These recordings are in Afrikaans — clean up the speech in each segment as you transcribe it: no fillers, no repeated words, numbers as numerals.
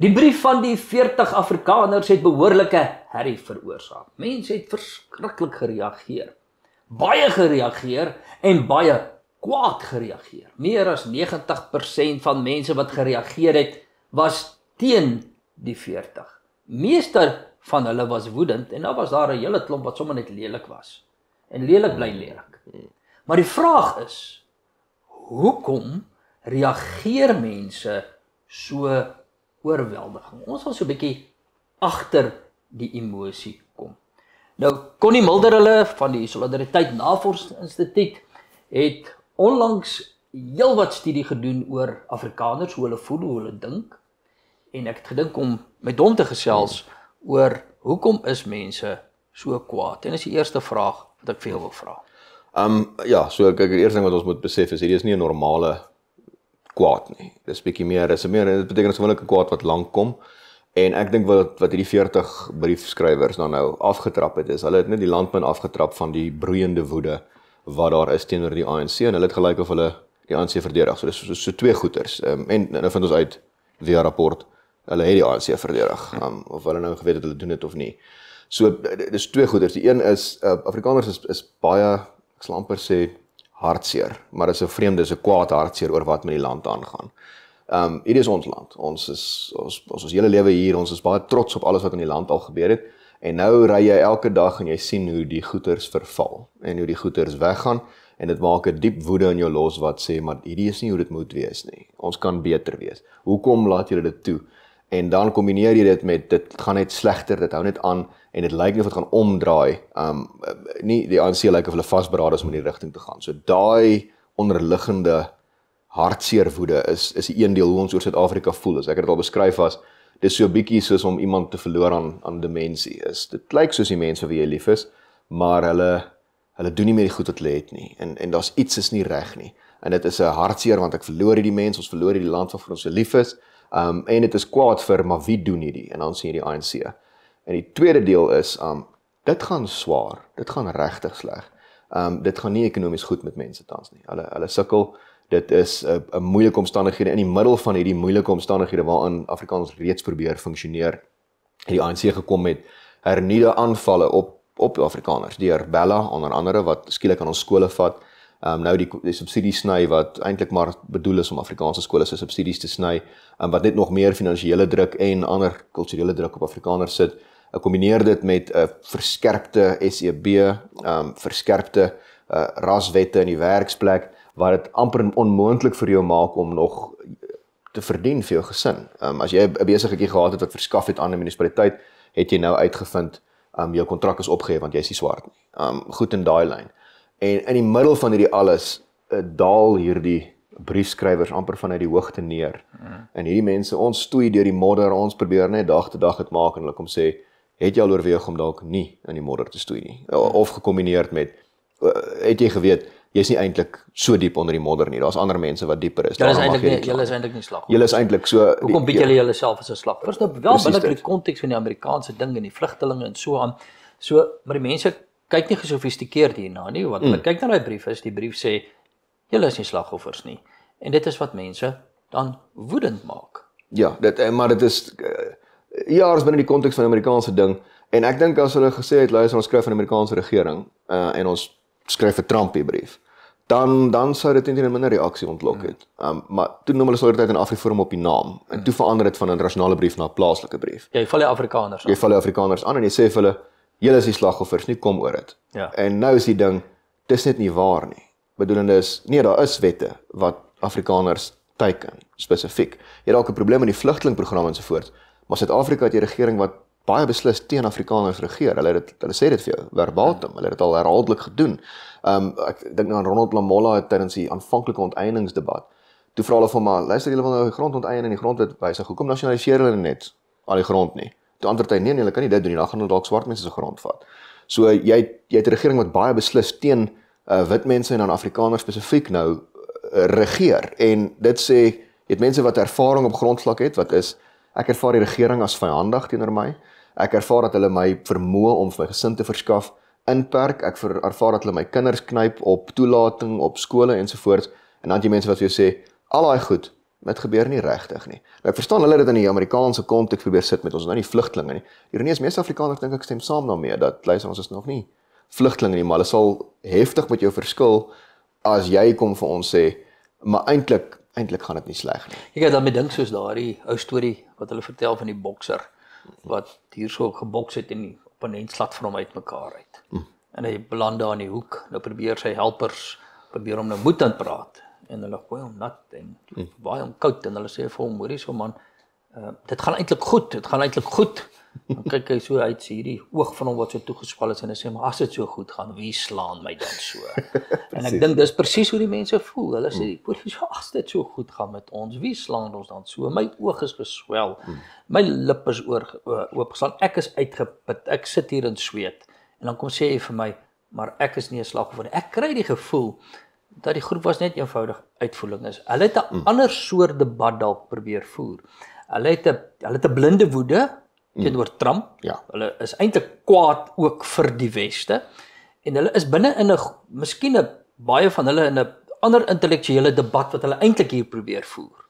Die brief van die 40 Afrikaners het behoorlike herrie veroorsaak. Mense het verskriklik gereageer. Baie gereageer en baie kwaad gereageer. Meer as 90% van mense wat gereageer het, was teen die 40. Meeste van hulle was woedend en dan was daar 'n hele klomp wat sommer net lelik was. En lelik bly lelik. Maar die vraag is, hoekom reageer mense so oorweldiging? Ons wil so 'n bietjie agter die emosie kom. Nou, Connie Mulder hulle van die Solidariteit Navorsingsinstituut het onlangs heelwat studie gedoen oor Afrikaners, hoe hulle voel, hoe hulle dink. En ek het gedink om met hom te gesels oor hoekom is mense so kwaad? En dis die eerste vraag wat ek vir jou wil vra. Ja, so kyk, die eerste ding wat ons moet besef is, hierdie is nie 'n normale kwaad nie. Dis bietjie meer, dit beteken gewoonlik 'n kwaad wat lank kom. En ek dink wat hierdie 40 briefskrywers dan nou afgetrap het, is hulle het net die landmin afgetrap van die broeiende woede wat daar is teenoor die ANC, en hulle het gelyk of hulle die ANC verdedig. So dis so twee goeters. En nou vind ons uit via rapport, hulle het die ANC verdedig, of hulle nou geweet het hulle doen dit of nie. So dis twee goeters. Die een is, Afrikaners is baie, ek sal amper sê, hartseer, maar dit is 'n vreemde, is 'n kwaad hartseer oor wat met die land aangaan. Hierdie is ons land. Ons is hele lewe hier, ons is baie trots op alles wat in die land al gebeur het. En nou ry jy elke dag en jy sien hoe die goeders verval en hoe die goeders weggaan, en dit maak 'n diep woede in jou los wat sê, maar hierdie is nie hoe dit moet wees nie. Ons kan beter wees. Hoekom laat julle dit toe? En dan kombineer jy dit met, dit gaan net slegter, dit hou net aan, en dit lyk nie of dit gaan omdraai. Nie die ANC lyk of hulle vasberade is om in die rigting te gaan. So daai onderliggende hartseer woede is die een deel hoe ons oor Suid-Afrika voel. As ek dit al beskryf as, dis so 'n bietjie soos om iemand te verloor aan demensie is. Dit lyk soos die mense wie jy lief is, maar hulle doen nie meer die goed wat hulle het nie. En daar's iets is nie reg nie. En dit is 'n hartseer want ek verloor hierdie mense, ons verloor hierdie land waarvoor ons so lief is. En dit is kwaad vir, maar wie doen hierdie? En dan sien jy die ANC. En die tweede deel is, dit gaan swaar, dit gaan regtig sleg. Dit gaan nie ekonomies goed met mense tans nie. Hulle sukkel. Dit is 'n moeilike omstandighede in die middel van hierdie moeilike omstandighede waarin Afrikaners reeds probeer funksioneer. Het die ANC gekom met hernuide aanvalle op Afrikaners deur Bella onder andere wat skielik aan ons skole vat. Nou die subsidie sny wat eintlik maar bedoel is om Afrikaanse skole se subsidies te sny, wat net nog meer finansiële druk en ander kulturele druk op Afrikaners sit. Kombineer dit met 'n verskerpte SEB, verskerpte raswette in die werksplek, wat dit amper onmoontlik vir jou maak om nog te verdien vir jou gesin. As jy 'n besigheidjie gehad het wat verskaf het aan 'n munisipaliteit, het jy nou uitgevind, jou kontrak is opgehef want jy is nie swart nie. Goed in daai lyn. En in die middel van hierdie alles, daal hierdie briefskrywers amper vanuit die hoogte neer. En hierdie mense, ons stoei deur die modder, ons probeer net dag te dag dit maak, en hulle kom sê, het jy al oorweeg om dalk nie in die modder te stoei nie? Of gekombineerd met, het jy geweet, jy is nie eintlik so diep onder die modder nie, daar's ander mense wat dieper is. Julle is eintlik nie slag. Julle is eintlik so... Hoekom bied julle julleself as 'n slag? First op wel binne die konteks van die Amerikaanse ding en die vlugtelinge en so aan. So, maar die mense kyk nie gesofistikeerd hierna nie, want hulle kyk na daai brief, die brief sê, julle is nie slagoffers nie. En dit is wat mense dan woedend maak. Ja, maar dit is is binne die konteks van die Amerikaanse ding, en ek dink as hulle gesê het, luister, ons skryf van die Amerikaanse regering, en ons skryf 'n Trumpie brief, dan sou dit teen 'n minder reaksie ontlok het. Maar toe noem hulle Solidariteit en Afriforum op die naam, en toe verander dit van 'n nasionale brief na 'n plaaslike brief. Jy val die Afrikaners aan. Jy val die Afrikaners aan, en jy sê vir hulle, julle is die slagoffers, nie kom oor dit. Ja. En nou is die ding, dis net nie waar nie. Bedoelende is, nee, daar is wette wat Afrikaners teiken, spesifiek. Jy het dalk 'n probleem met die vlugtelingprogram ensovoorts, maar Suid-Afrika het 'n regering wat baie beslis teen Afrikaners regeer. Hulle sê dit vir jou, verbatim, hulle het dit al herhaaldelik gedoen. Ek dink nou aan Ronald Lamola tydens die aanvanklike onteieningsdebat. Toe vra hulle van maar, luister, julle wil nou die grond onteien en die grondwet wysig, hoekom nasionaliseer hulle net al die grond nie? Toe antwoord hy, nee, hulle kan nie dit doen nie, dan gaan hulle dalk swart mense se grond vat. So jy het 'n regering wat baie beslis teen wit mense en dan Afrikaners spesifiek nou regeer. En dit sê, jy het mense wat ervaring op grondvlak het, wat is, ek ervaar die regering as vyandig teenoor my. Ek ervaar dat hulle my vermoë om my gesin te verskaf inperk. Ek ervaar dat hulle my kinders knyp op toelating, op skole ensovoorts. En dan het jy mense wat vir jou sê, al daai goed Dit gebeur nie regtig nie. Nou, ek verstaan hulle dit in die Amerikaanse konteks probeer sit met ons nou nie vlugtlinge nie. Ironie is meeste Afrikaners dink ek stem saam daarmee dat luister ons is nog nie vlugtlinge nie, maar hulle sal heftig met jou verskil as jy kom vir ons sê, maar eintlik gaan dit nie sleg nie. Ek het daarmee dink soos daardie ou storie wat hulle vertel van die bokser wat hierso geboks het en die opponent slat vir hom uitmekaar uit. En hy beland daar in die hoek. Nou probeer sy helpers probeer hom nou moed aan praat en hulle gooi hom nat en waai hom koud en hulle sê vir hom, hoorie so man, dit gaan eintlik goed. Dan kyk hy so uit, sien hierdie oog van hom wat so toegespal is en hy sê, maar as dit so goed gaan, wie slaan my dan so? En ek dink dis presies hoe die mense voel. Hulle sê, as dit so goed gaan met ons, wie slaan ons dan so? My oog is geswel, my lip is oopgeslaan, ek is uitgeput, ek sit hier in sweet. En dan kom sê hy vir my, maar ek is nie 'n slagoffer nie. Ek kry die gevoel dat die groep was net eenvoudig uitvoering is. Hulle het 'n ander soort debat dalk probeer voer. Hulle het 'n blinde woede teenoor Trump. Ja. Hulle is eintlik kwaad ook vir die Weste en hulle is binne in 'n miskien 'n baie van hulle in 'n ander intellektuele debat wat hulle eintlik hier probeer voer.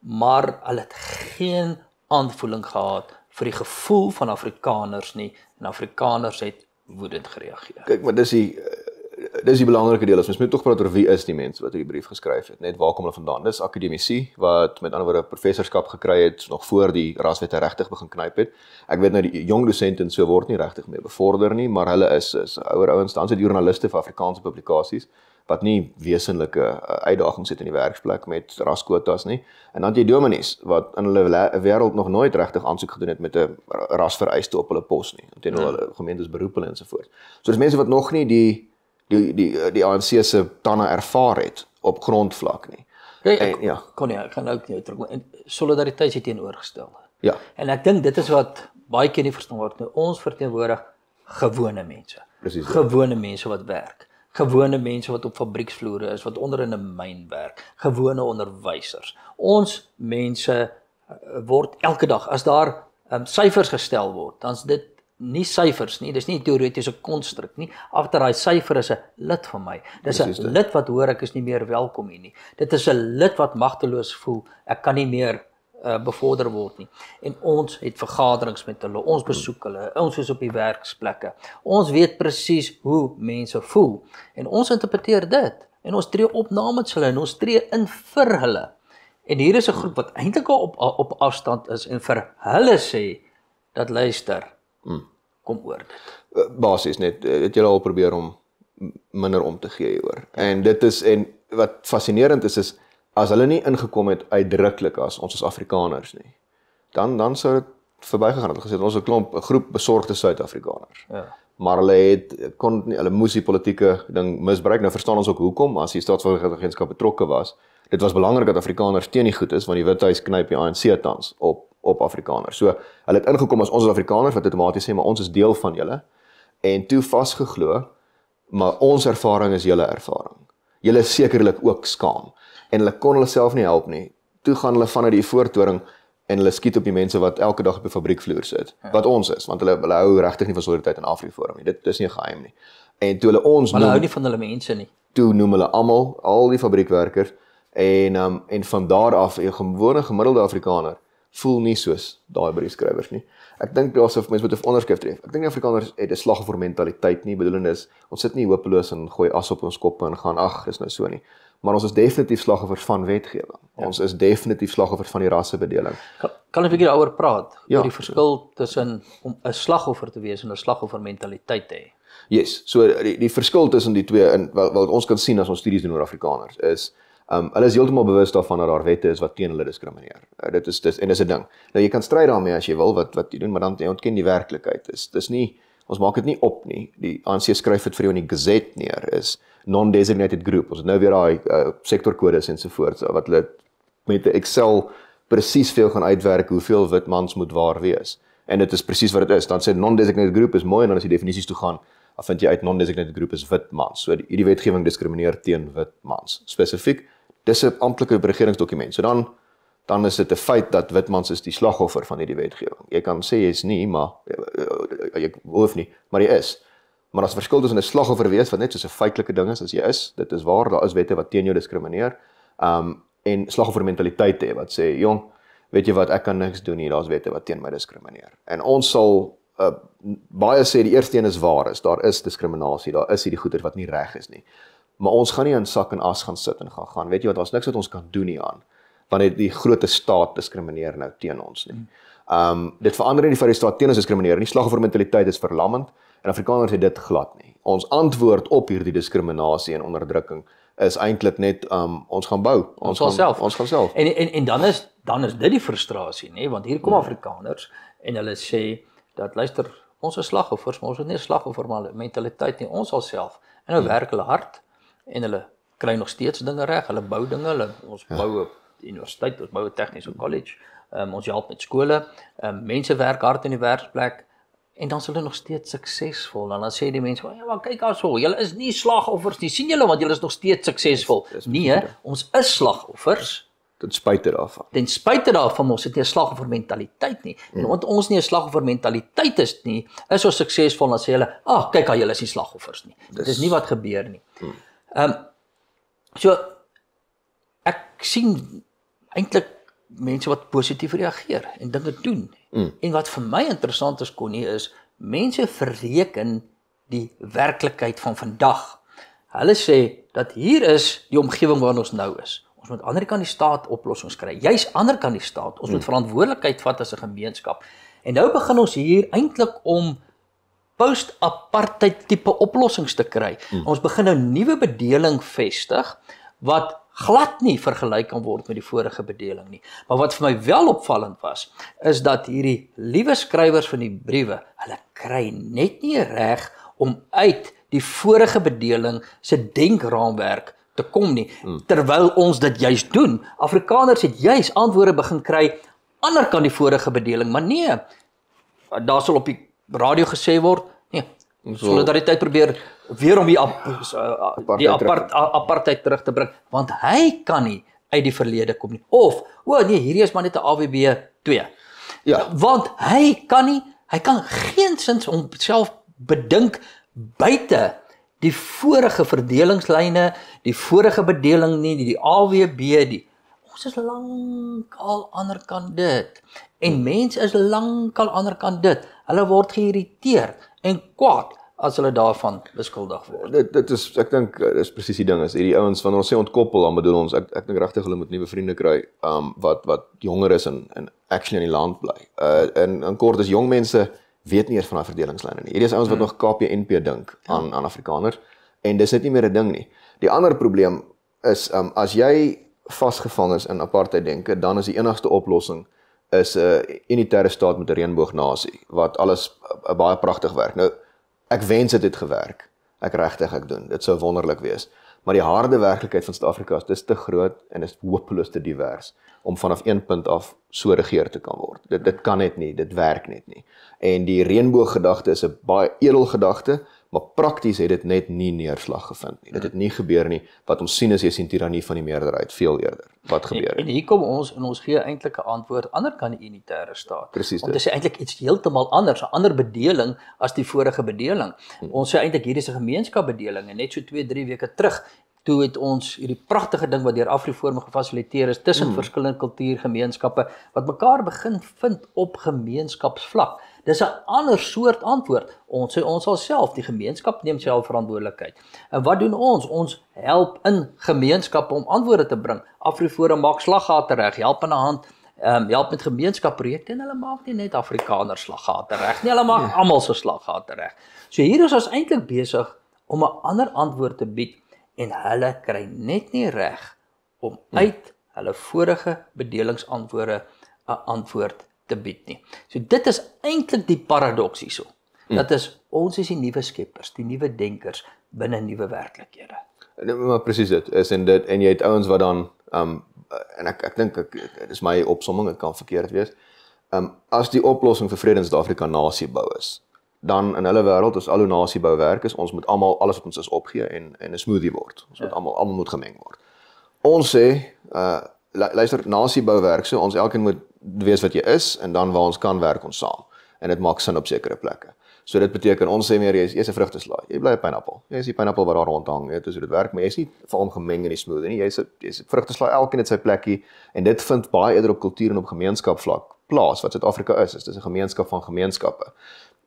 Maar hulle het geen aanvoeling gehad vir die gevoel van Afrikaners nie en Afrikaners het woedend gereageer. Kyk, maar dis die belangrike deel. Ons moet tog praat oor wie is die mense wat hierdie brief geskryf het. Net waar kom hulle vandaan? Dis akademici wat met ander woorde professorskap gekry het nog voor die raswette regtig begin knyp het. Ek weet nou die jong dosente en so word nie regtig meer bevorder nie, maar hulle is ouer ouens, dan sit joernaliste vir Afrikaanse publikasies wat nie wesenlike uitdagings het in die werksplek met raskwotas nie. En dan jy dominees wat in hulle wêreld nog nooit regtig aansoek gedoen het met 'n rasvereiste op hulle pos nie. Teenoor hulle gemeentes beroep hulle ensovoorts. So dis mense wat nog nie die ANC se tande ervaar het op grondvlak nie. Ek gaan ook nie terug. En solidariteit is teenoorgestelde. Ja. En ek dink dit is wat baie keer nie verstaan word nie. Ons verteenwoordig gewone mense. Presies. Gewone mense wat werk. Gewone mense wat op fabrieksvloere is, wat onder in 'n myn werk. Gewone onderwysers. Ons mense word elke dag, as daar syfers gestel word, dan is dit nie syfers nie, dis nie 'n teoretiese konstruk nie. Agter daai syfer is 'n lid van my. Dis 'n lid wat hoor ek is nie meer welkom hier nie. Dit is 'n lid wat magteloos voel, ek kan nie meer bevorder word nie. En ons het vergaderings met hulle, ons besoek hulle, ons is op die werksplekke. Ons weet presies hoe mense voel en ons interpreteer dit en ons tree op namens hulle en ons tree in vir hulle. En hier is 'n groep wat eintlik op afstand is en vir hulle sê dat luister, kom oor dit. Basies net, het julle al probeer om minder om te gee hieroor. En dit is, en wat fascinerend is as hulle nie ingekom het uitdruklik as ons is Afrikaners nie, dan sou dit verbygegaan het gesê, ons is 'n groep besorgde Suid-Afrikaners. Ja. Maar hulle moes die politieke ding misbruik. Nou verstaan ons ook hoekom, as die staatsveiligheidsagentskap betrokke was. Dit was belangrik dat Afrikaners teen die goed is, want die Withuis knyp die ANC tans op Afrikaners. So, hulle het ingekom as ons is Afrikaners, wat outomaties sê, maar ons is deel van julle, en toe vasgeglo, maar ons ervaring is julle ervaring. Julle is sekerlik ook skaam, en hulle kon hulle self nie help nie. Toe gaan hulle vanuit die voortoring, en hulle skiet op die mense wat elke dag op die fabriekvloer sit, wat ons is, want hulle hou regtig nie van solidariteit in Afriforum nie, dit is nie 'n geheim nie. En toe hulle ons maar hulle hou nie van hulle mense nie. Toe noem hulle almal, al die fabriekwerkers, en van daar af, 'n gewone gemiddelde Afrikaner, voel nie soos daai briefskrywers nie. Ek dink mense moet 'n onderskrif tref. Ek dink die Afrikaners het 'n slagoffer mentaliteit nie, bedoelende is, ons sit nie hopeloos en gooi as op ons koppe en gaan, ag, dis nou so nie. Maar ons is definitief slagoffers van wetgewing. Ja. Ons is definitief slagoffers van die rassebedeling. Kan 'n bietjie daaroor praat? Ja. Oor die verskil tussen om 'n slagoffer te wees en 'n slagoffermentaliteit te hê. Yes, so die verskil tussen die twee, en wat ons kan sien as ons studies doen oor Afrikaners, is hulle is heeltemal bewus daarvan dat daar wette is wat teen hulle diskrimineer. Dit is en dis 'n ding. Nou jy kan stry daarmee as jy wil wat jy doen, maar dan jy ontken die werklikheid. Dis nie, ons maak dit nie op nie. Die ANC skryf dit vir jou in die Gazette neer, is non-designated group. Ons het nou weer daai sektorkodes ensovoorts wat hulle met 'n Excel presies veel gaan uitwerk hoeveel wit mans moet waar wees. En dit is presies wat dit is. Dan sê non-designated group is mooi, en dan as jy definisies toe gaan, dan vind jy uit non-designated group is wit mans. So hierdie wetgewing diskrimineer teen wit mans. Spesifiek, dis 'n amptelike regeringsdokument. So dan is dit 'n feit dat wit mans is die slagoffer van hierdie wetgewing. Jy kan sê jy is nie, maar jy hoef nie, maar jy is. Maar as 'n verskil tussen 'n slagoffer wees wat net soos 'n feitelike ding is, as jy is, dit is waar, daar is wette wat teen jou diskrimineer. en slagoffermentaliteit te hê wat sê, jong, weet jy wat, ek kan niks doen hier, daar's wette wat teen my diskrimineer. En ons sal baie sê die eerste een is waar is, daar is diskriminasie, daar is hierdie goeders wat nie reg is nie. Maar ons gaan nie in sak en as gaan sit en gaan, weet jy wat, daar's niks wat ons kan doen nie aan, want die groot staat diskrimineer nou teen ons nie. Dit verander nie die feit die staat teen ons diskrimineer nie, slagoffermentaliteit is verlammend, en Afrikaners het dit glad nie. Ons antwoord op hierdie diskriminasie en onderdrukking is eintlik net, ons gaan bou, ons gaan self. En dan is dit die frustrasie, nee, want hier kom Afrikaners, en hulle sê, dat luister, ons is slagoffers, maar ons is nie slagoffer mentaliteit nie, ons sal self, en hulle werk hulle hard, en hulle kry nog steeds dinge reg, hulle bou dinge, ons bou 'n universiteit, ons bou 'n tegniese college, ons help met skole, mense werk hard in die werksplek, en dan is hulle nog steeds suksesvol, en dan sê die mense, ja, maar kyk also, julle is nie slagoffers nie, sien julle, want julle is nog steeds suksesvol. Nee, ons is slagoffers, ten spyte daarvan. Ten spyte daarvan, ons het nie 'n slagoffer mentaliteit nie. En omdat ons nie 'n slagoffer mentaliteit is nie, is ons suksesvol, dan sê hulle, kyk julle is nie slagoffers nie. Dit is nie wat gebeur nie. So, ek sien eintlik mense wat positief reageer en dinge doen. En wat vir my interessant is, Connie, is mense verreken die werklikheid van vandag. Hulle sê dat hier is die omgewing waarin ons nou is. Ons moet aan die ander kant die staat oplossings kry. Juis aan die ander kant die staat. Ons moet verantwoordelikheid vat as 'n gemeenskap. En nou begin ons hier eintlik om post-apartheid tipe oplossings te kry. Ons begin 'n nuwe bedeling vestig wat glad nie vergelyk kan word met die vorige bedeling nie. Maar wat vir my wel opvallend was, is dat hierdie liewe skrywers van die briewe, hulle kry net nie reg om uit die vorige bedeling se denkraamwerk te kom nie, terwyl ons dit juis doen. Afrikaners het juis antwoorde begin kry ander kant die vorige bedeling, maar nee, daar sal op die radio gesê word, nee, solidariteit probeer weer om die apartheid terug te bring, want hy kan nie uit die verlede kom nie, of, nee, hierdie is maar net 'n AWB 2, ja. Want hy kan geensins homself bedink buite die vorige verdelingslyne, die vorige bedeling nie, die AWB, ons is lankal ander kant dit. En mense is lankal ander kant dit. Hulle word geïrriteerd en kwaad as hulle daarvan beskuldig word. Dit is, ek dink, dis presies die ding is, hierdie ouens, wanneer ons sê ontkoppel, dan bedoel ons, ek dink regtig hulle moet nuwe vriende kry, wat jonger is en actually in die land bly. In kort is jong mense weet nie eers van daai verdelingslyne nie. Hierdie is ouens wat nog KPNP dink aan Afrikaners, en dis net nie meer 'n ding nie. Die ander probleem is, as jy vasgevang is in apartheid denke, dan is die enigste oplossing is 'n unitêre staat met 'n reënboognasie, wat alles baie pragtig werk. Nou, ek wens dit het gewerk. Ek doen. Dit sou wonderlik wees. Maar die harde werklikheid van Suid-Afrika is te groot en is hopeloos te divers om vanaf een punt af so regeer te kan word. Dit kan net nie, dit werk net nie. En die reënbooggedagte is 'n baie edel gedagte, maar prakties het dit net nie neerslag gevind nie. Dit het nie gebeur nie. Wat ons sien is jy sien tirannie van die meerderheid veel eerder. Wat gebeur? En hier kom ons en ons gee eintlik 'n antwoord ander kan die unitêre staat. Presies. Want dit is eintlik iets heeltemal anders, 'n ander bedeling as die vorige bedeling. Ons sê eintlik hier is 'n gemeenskapbedeling en net so 2-3 weke terug toe het ons hierdie pragtige ding wat deur Afriforum gefasiliteer is tussen verskillende kultuurgemeenskappe wat mekaar begin vind op gemeenskapsvlak. Dis 'n ander soort antwoord. Ons sê ons sal self, die gemeenskap neem self verantwoordelikheid. En wat doen ons? Ons help in gemeenskappe om antwoorde te bring. Afriforum maak slaggate reg, help in 'n hand, help met gemeenskapprojekte en hulle maak nie net Afrikaners slaggate reg nie, hulle maak almal se slaggate reg. So hier is ons eintlik besig om 'n ander antwoord te bied en hulle kry net nie reg om uit hulle vorige bedelingsantwoorde 'n antwoord te bied nie. So dit is eintlik die paradoks hierso. Dat is, ons is die nuwe skeppers, die nuwe denkers binne nuwe werklikhede. Maar presies dit is en jy het ouens wat dan en ek dink dit is my opsomming, dit kan verkeerd wees. As die oplossing vir vrede in Suid-Afrika nasiebou is, dan in hulle wêreld is al hoe nasiebou werk is, ons moet almal alles wat ons is opgee en 'n smoothie word. Ons moet almal moet gemeng word. Ons sê luister, nasiebou werk so, ons elkeen moet wees wat jy is en dan waar ons kan werk ons saam. En dit maak sin op sekere plekke. So dit beteken ons sê meer jy's 'n vrugteslaai. Jy bly 'n pineappel. Jy's die pineappel wat daar rondhang, weet hoe dit werk, maar jy's nie veral gemeng in die smoothie nie. Jy's 'n vrugteslaai, elkeen het sy plekkie en dit vind baie eerder op kultuur en op gemeenskapsvlak plaas wat Suid-Afrika is. Dit is 'n gemeenskap van gemeenskappe.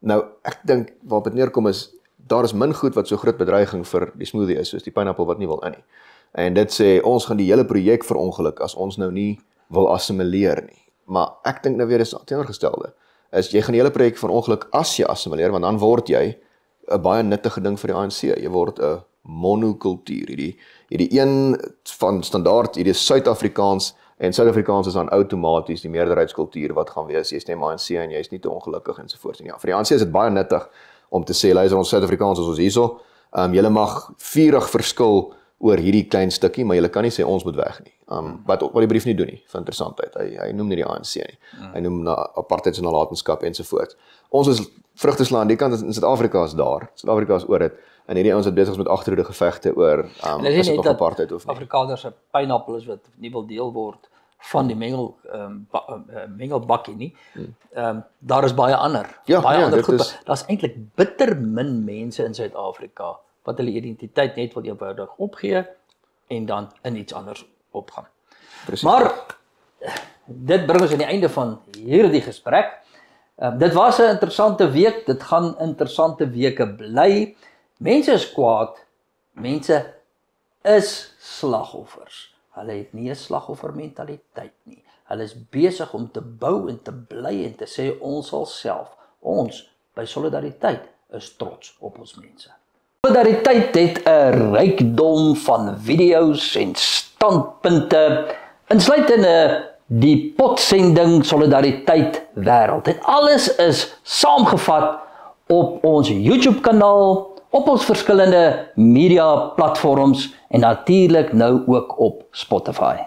Nou ek dink waarop dit neerkom is daar is min goed wat so groot bedreiging vir die smoothie is soos die pineappel wat nie wil in nie. En dit sê ons gaan die hele projek verongeluk as ons nou nie wil assimileer nie. Maar ek dink nou weer is teenoorgestelde. Is jy gaan die hele projek verongeluk as jy assimileer, want dan word jy 'n baie nuttige ding vir die ANC. Jy word 'n monokultuur. Hierdie een van standaard, hierdie Suid-Afrikaans en Suid-Afrikaans is dan outomaties die meerderheidskultuur wat gaan wees. Jy stem ANC en jy is nie te ongelukkig ensovoorts nie. Ja, vir die ANC is dit baie nuttig om te sê luister ons Suid-Afrikaans is ons hierso. Julle mag vurig verskil oor hierdie klein stukkie, maar jy kan nie sê ons moet weg nie. Wat die brief nie doen nie, vir interessantheid. Hy noem nie die ANC nie. Hy noem apartheid en nalatenskap ensovoorts. Ons is vrugteslaai aan die kant in Suid-Afrika is daar. Suid-Afrika is oor dit. En hierdie ouens wat besig is met agterhoede gevegte oor is dit nog apartheid of nie. Afrikaners se pineappel is wat nie wil deel word van die mengelbakkie nie. Daar is baie ander. Baie ander groepe. Daar's eintlik bitter min mense in Suid-Afrika wat hulle identiteit net wil eenvoudig opgee en dan in iets anders opgaan. Precies. Maar dit bring ons aan die einde van hierdie gesprek. Dit was 'n interessante week, dit gaan interessante weke bly. Mense is kwaad, mense is slagoffers. Hulle het nie 'n slagoffermentaliteit nie. Hulle is besig om te bou en te bly en te sê ons sal self, ons by Solidariteit is trots op ons mense. Solidariteit het 'n rykdom van video's en standpunte, insluitende die potsending Solidariteit wêreld. En alles is saamgevat op ons YouTube kanaal, op ons verskillende media platforms en natuurlik nou ook op Spotify.